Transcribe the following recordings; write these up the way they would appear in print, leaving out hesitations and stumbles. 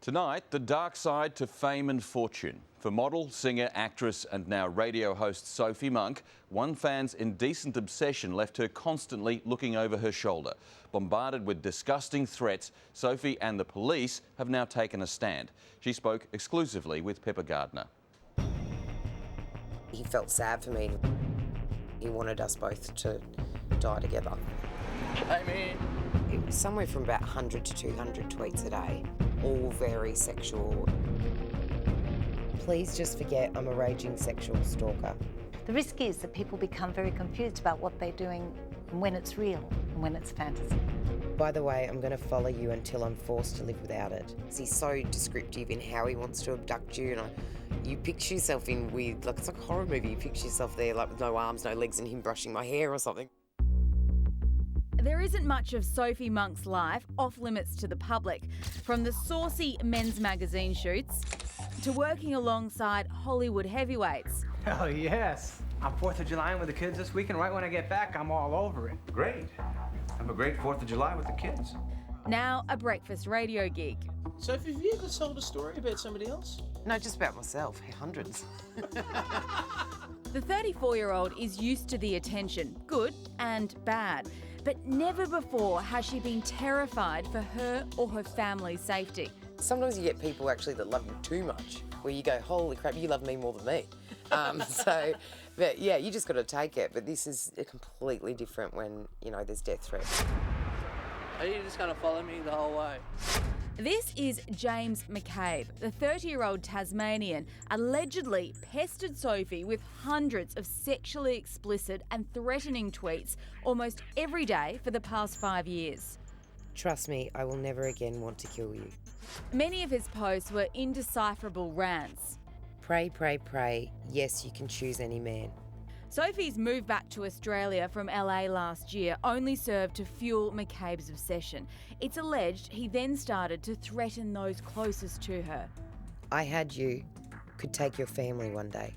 Tonight, the dark side to fame and fortune. For model, singer, actress and now radio host Sophie Monk, one fan's indecent obsession left her constantly looking over her shoulder. Bombarded with disgusting threats, Sophie and the police have now taken a stand. She spoke exclusively with Pippa Gardner. He felt sad for me. He wanted us both to die together. I mean, it was somewhere from about 100 to 200 tweets a day, all very sexual. Please just forget I'm a raging sexual stalker. The risk is that people become very confused about what they're doing and when it's real and when it's fantasy. By the way, I'm going to follow you until I'm forced to live without it. He's so descriptive in how he wants to abduct you, and you picture yourself in weird, like it's like a horror movie. You picture yourself there like with no arms, no legs, and him brushing my hair or something. There isn't much of Sophie Monk's life off limits to the public, from the saucy men's magazine shoots to working alongside Hollywood heavyweights. hell yes. I'm 4th of July with the kids this weekend. Right when I get back, I'm all over it. Great. Have a great 4th of July with the kids. Now a breakfast radio gig. Sophie, have you ever told a story about somebody else? No, just about myself. Hundreds. The 34-year-old is used to the attention, good and bad. But never before has she been terrified for her or her family's safety. Sometimes you get people actually that love you too much, where you go, holy crap, you love me more than me. But yeah, you just got to take it. But this is completely different when, you know, there's death threats. Are you just going to follow me the whole way? This is James McCabe, the 30-year-old Tasmanian, allegedly pestered Sophie with hundreds of sexually explicit and threatening tweets almost every day for the past 5 years. Trust me, I will never again want to kill you. Many of his posts were indecipherable rants. Pray, pray, pray. Yes, you can choose any man. Sophie's move back to Australia from LA last year only served to fuel McCabe's obsession. It's alleged he then started to threaten those closest to her. I had you, could take your family one day.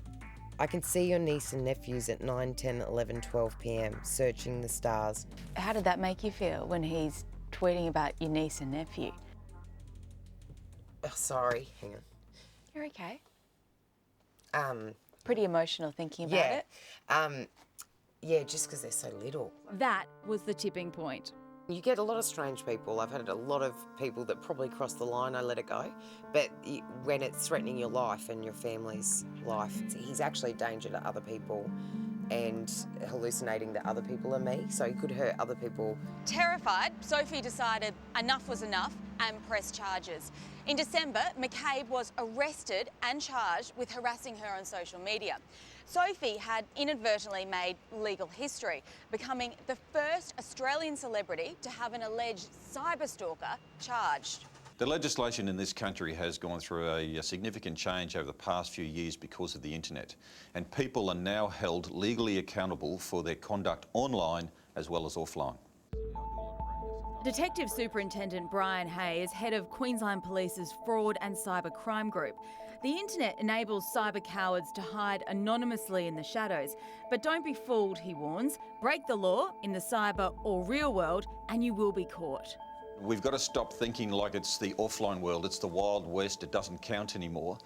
I can see your niece and nephews at 9, 10, 11, 12 p.m. searching the stars. How did that make you feel when he's tweeting about your niece and nephew? Oh, sorry, hang You're okay. on. Pretty emotional thinking about it. Yeah, just because they're so little. That was the tipping point. You get a lot of strange people. I've had a lot of people that probably cross the line, I let it go. But when it's threatening your life and your family's life, he's actually a danger to other people and hallucinating that other people are me, so he could hurt other people. Terrified, Sophie decided enough was enough and pressed charges. In December, McCabe was arrested and charged with harassing her on social media. Sophie had inadvertently made legal history, becoming the first Australian celebrity to have an alleged cyberstalker charged. The legislation in this country has gone through a significant change over the past few years because of the internet, and people are now held legally accountable for their conduct online as well as offline. Detective Superintendent Brian Hay is head of Queensland Police's Fraud and Cyber Crime Group. The internet enables cyber cowards to hide anonymously in the shadows. But don't be fooled, he warns. Break the law in the cyber or real world and you will be caught. We've got to stop thinking like it's the offline world, it's the Wild West, it doesn't count anymore.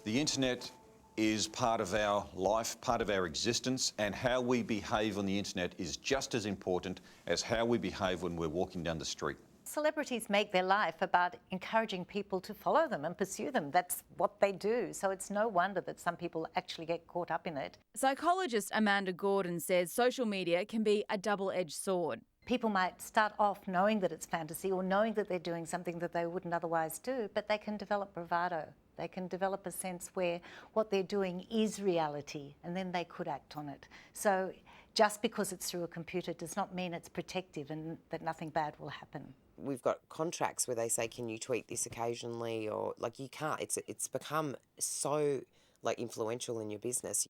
The internet is part of our life, part of our existence, and how we behave on the internet is just as important as how we behave when we're walking down the street. Celebrities make their life about encouraging people to follow them and pursue them. That's what they do. So it's no wonder that some people actually get caught up in it. Psychologist Amanda Gordon says social media can be a double-edged sword. People might start off knowing that it's fantasy or knowing that they're doing something that they wouldn't otherwise do, but they can develop bravado. They can develop a sense where what they're doing is reality and then they could act on it. So just because it's through a computer does not mean it's protective and that nothing bad will happen. We've got contracts where they say, can you tweet this occasionally? Or like you can't. It's become so like influential in your business.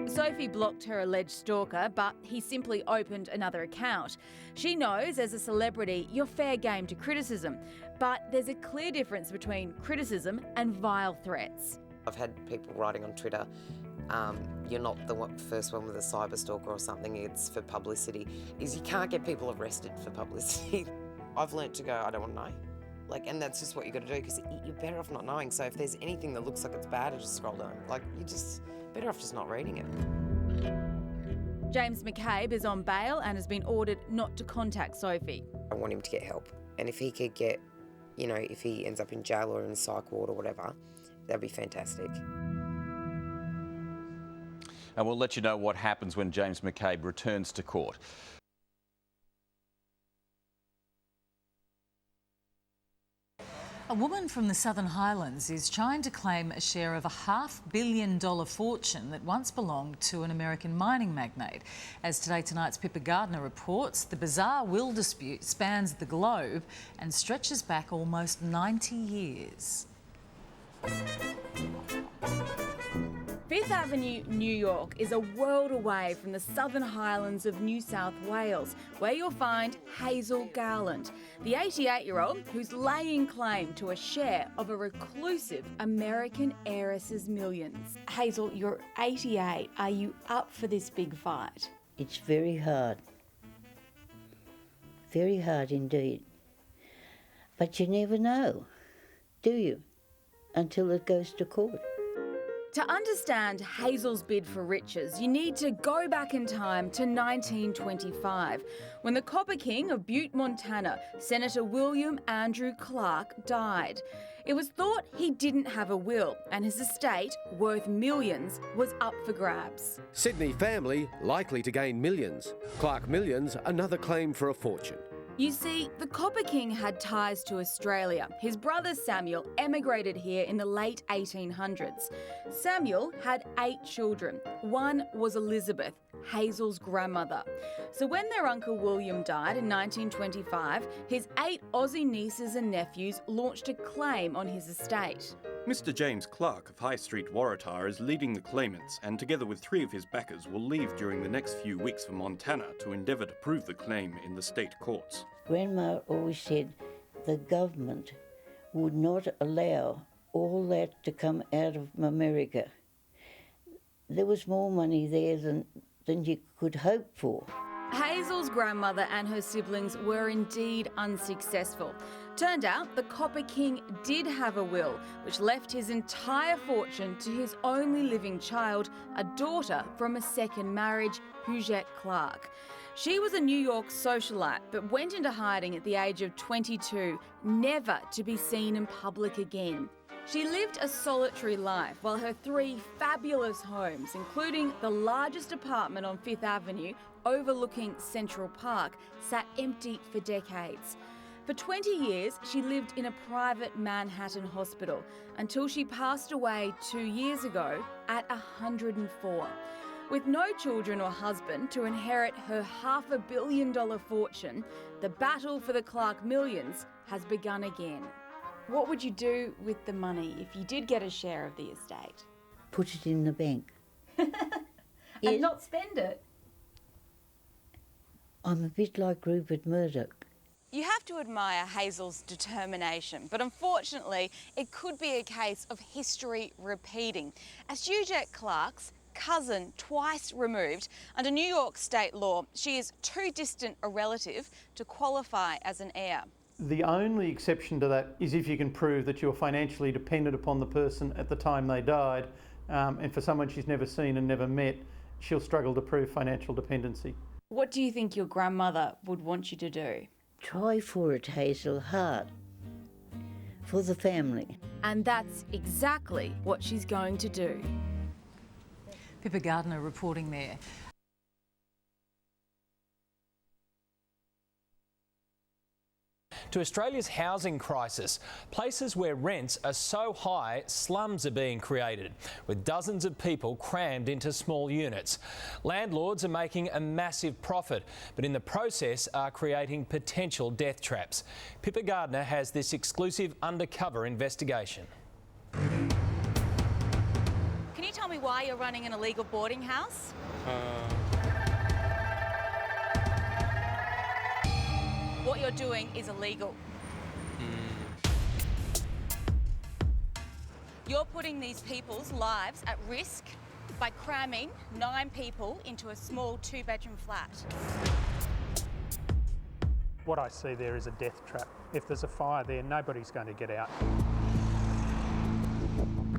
Sophie blocked her alleged stalker, but he simply opened another account. She knows, as a celebrity, you're fair game to criticism, but there's a clear difference between criticism and vile threats. I've had people writing on Twitter, you're not the first one with a cyber stalker or something, it's for publicity. You can't get people arrested for publicity. I've learnt to go, I don't want to know. Like, and that's just what you got to do, because you're better off not knowing. So if there's anything that looks like it's bad, just scroll down. Like, you're just better off just not reading it. James McCabe is on bail and has been ordered not to contact Sophie. I want him to get help. And if he could get, you know, if he ends up in jail or in a psych ward or whatever, that'd be fantastic. And we'll let you know what happens when James McCabe returns to court. A woman from the Southern Highlands is trying to claim a share of a $500 million fortune that once belonged to an American mining magnate. As Today Tonight's Pippa Gardner reports, the bizarre will dispute spans the globe and stretches back almost 90 years. Fifth Avenue, New York is a world away from the Southern Highlands of New South Wales, where you'll find Hazel Garland, the 88-year-old who's laying claim to a share of a reclusive American heiress's millions. Hazel, you're 88. Are you up for this big fight? It's very hard. Very hard indeed. But you never know, do you? Until it goes to court. To understand Hazel's bid for riches, you need to go back in time to 1925, when the Copper King of Butte, Montana, Senator William Andrew Clark, died. It was thought he didn't have a will, and his estate, worth millions, was up for grabs. Sydney family likely to gain millions. Clark Millions, another claim for a fortune. You see, the Copper King had ties to Australia. His brother Samuel emigrated here in the late 1800s. Samuel had 8 children. One was Elizabeth, Hazel's grandmother. So when their uncle William died in 1925, his 8 Aussie nieces and nephews launched a claim on his estate. Mr. James Clark of High Street, Waratah, is leading the claimants, and together with 3 of his backers will leave during the next few weeks for Montana to endeavour to prove the claim in the state courts. Grandma always said the government would not allow all that to come out of America. There was more money there than you could hope for. Hazel's grandmother and her siblings were indeed unsuccessful. Turned out the Copper King did have a will, which left his entire fortune to his only living child, a daughter from a second marriage, Huguette Clark. She was a New York socialite, but went into hiding at the age of 22, never to be seen in public again. She lived a solitary life while her 3 fabulous homes, including the largest apartment on Fifth Avenue overlooking Central Park, sat empty for decades. For 20 years, she lived in a private Manhattan hospital until she passed away 2 years ago at 104. With no children or husband to inherit her $500 million fortune, the battle for the Clark Millions has begun again. What would you do with the money if you did get a share of the estate? Put it in the bank. And not spend it? I'm a bit like Rupert Murdoch. You have to admire Hazel's determination, but unfortunately it could be a case of history repeating, as Huguette Clark's cousin twice removed. Under New York state law, she is too distant a relative to qualify as an heir. The only exception to that is if you can prove that you're financially dependent upon the person at the time they died, and for someone she's never seen and never met, she'll struggle to prove financial dependency. What do you think your grandmother would want you to do? Try for it, Hazel, hard. For the family. And that's exactly what she's going to do. Pippa Gardner reporting there. To Australia's housing crisis, places where rents are so high, slums are being created, with dozens of people crammed into small units. Landlords are making a massive profit, but in the process are creating potential death traps. Pippa Gardner has this exclusive undercover investigation. Can you tell me why you're running an illegal boarding house? What you're doing is illegal. You're putting these people's lives at risk by cramming 9 people into a small 2-bedroom flat. What I see there is a death trap. If there's a fire there, nobody's going to get out.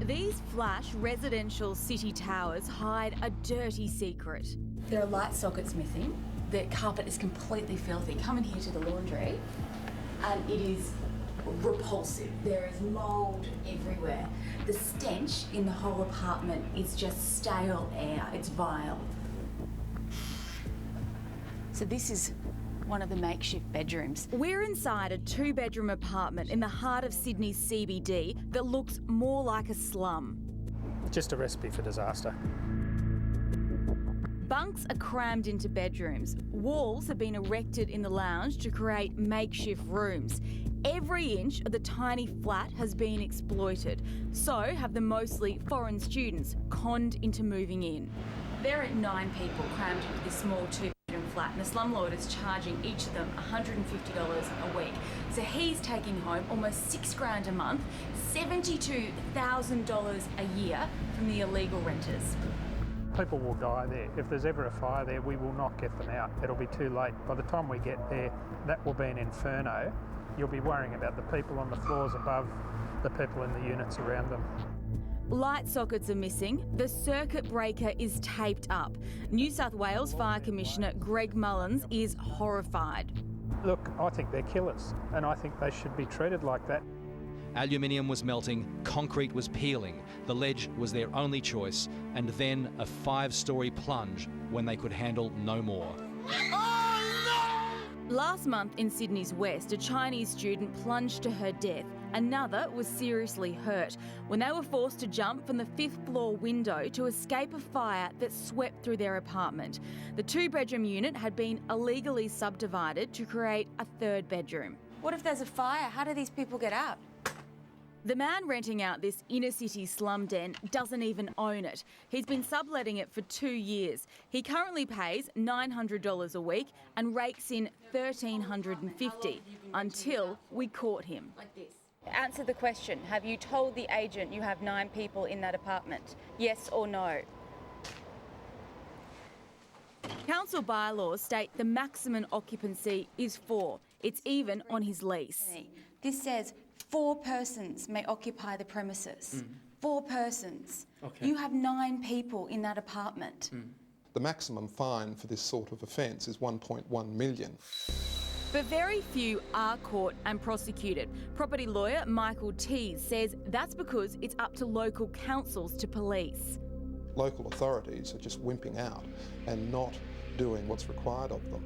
These flash residential city towers hide a dirty secret. There are light sockets missing. The carpet is completely filthy. Come in here to the laundry and it is repulsive. There is mould everywhere. The stench in the whole apartment is just stale air. It's vile. So this is one of the makeshift bedrooms. We're inside a 2-bedroom apartment in the heart of Sydney's CBD that looks more like a slum. Just a recipe for disaster. Bunks are crammed into bedrooms. Walls have been erected in the lounge to create makeshift rooms. Every inch of the tiny flat has been exploited. So have the mostly foreign students conned into moving in. There are 9 people crammed into this small 2-bedroom flat and the slumlord is charging each of them $150 a week. So he's taking home almost $6,000 a month, $72,000 a year from the illegal renters. People will die there. If there's ever a fire there, we will not get them out. It'll be too late. By the time we get there, that will be an inferno. You'll be worrying about the people on the floors above, the people in the units around them. Light sockets are missing. The circuit breaker is taped up. New South Wales Fire Commissioner Greg Mullins is horrified. Look, I think they're killers, and I think they should be treated like that. Aluminium was melting, concrete was peeling, the ledge was their only choice, and then a 5-storey plunge when they could handle no more. Last month in Sydney's West, a Chinese student plunged to her death. Another was seriously hurt when they were forced to jump from the 5th floor window to escape a fire that swept through their apartment. The 2-bedroom unit had been illegally subdivided to create a 3rd bedroom. What if there's a fire? How do these people get out? The man renting out this inner-city slum den doesn't even own it. He's been subletting it for 2 years. He currently pays $900 a week and rakes in $1,350 until we caught him. Answer the question. Have you told the agent you have 9 people in that apartment? Yes or no? Council bylaws state the maximum occupancy is 4. It's even on his lease. This says 4 persons may occupy the premises. 4 persons. Okay. You have 9 people in that apartment. The maximum fine for this sort of offence is $1.1 million. But very few are caught and prosecuted. Property lawyer Michael Tees says that's because it's up to local councils to police. Local authorities are just wimping out and not doing what's required of them.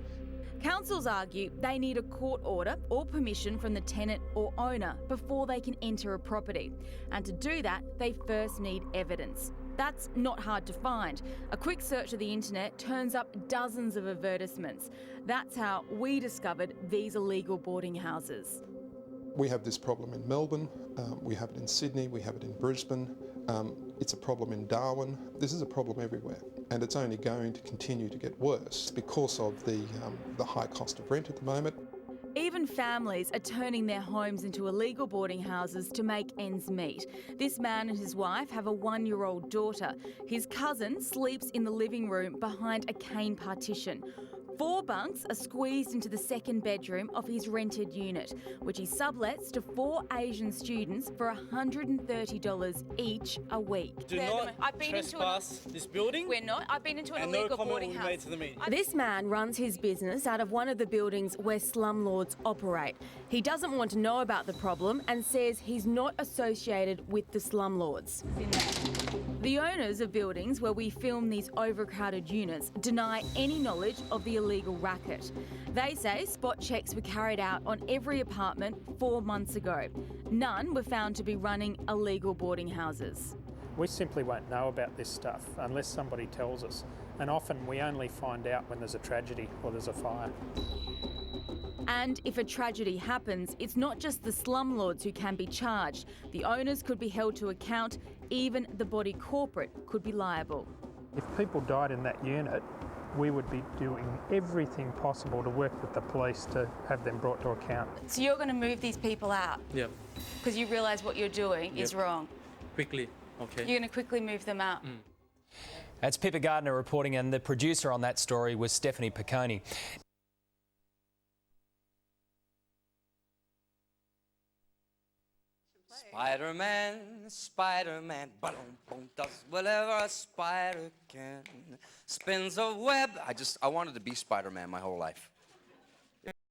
Councils argue they need a court order or permission from the tenant or owner before they can enter a property. And to do that, they first need evidence. That's not hard to find. A quick search of the internet turns up dozens of advertisements. That's how we discovered these illegal boarding houses. We have this problem in Melbourne, we have it in Sydney, we have it in Brisbane, it's a problem in Darwin. This is a problem everywhere, and it's only going to continue to get worse because of the high cost of rent at the moment. Even families are turning their homes into illegal boarding houses to make ends meet. This man and his wife have a 1-year-old daughter. His cousin sleeps in the living room behind a cane partition. 4 bunks are squeezed into the 2nd bedroom of his rented unit, which he sublets to 4 Asian students for $130 each a week. Do not trespass this building. We're not. I've been into an and illegal no comment boarding will be house. made to the media. This man runs his business out of one of the buildings where slumlords operate. He doesn't want to know about the problem and says he's not associated with the slumlords. The owners of buildings where we film these overcrowded units deny any knowledge of the illegal racket. They say spot checks were carried out on every apartment 4 months ago. None were found to be running illegal boarding houses. We simply won't know about this stuff unless somebody tells us, and often we only find out when there's a tragedy or there's a fire. And if a tragedy happens, it's not just the slumlords who can be charged. The owners could be held to account. Even the body corporate could be liable. If people died in that unit, we would be doing everything possible to work with the police to have them brought to account. So you're going to move these people out? Yep. Because you realise what you're doing is wrong? Quickly, okay. You're going to quickly move them out? That's Pippa Gardner reporting, and the producer on that story was Stephanie Piccone. Spider-Man, Spider-Man, boom, does whatever a spider can. Spins a web. I wanted to be Spider-Man my whole life.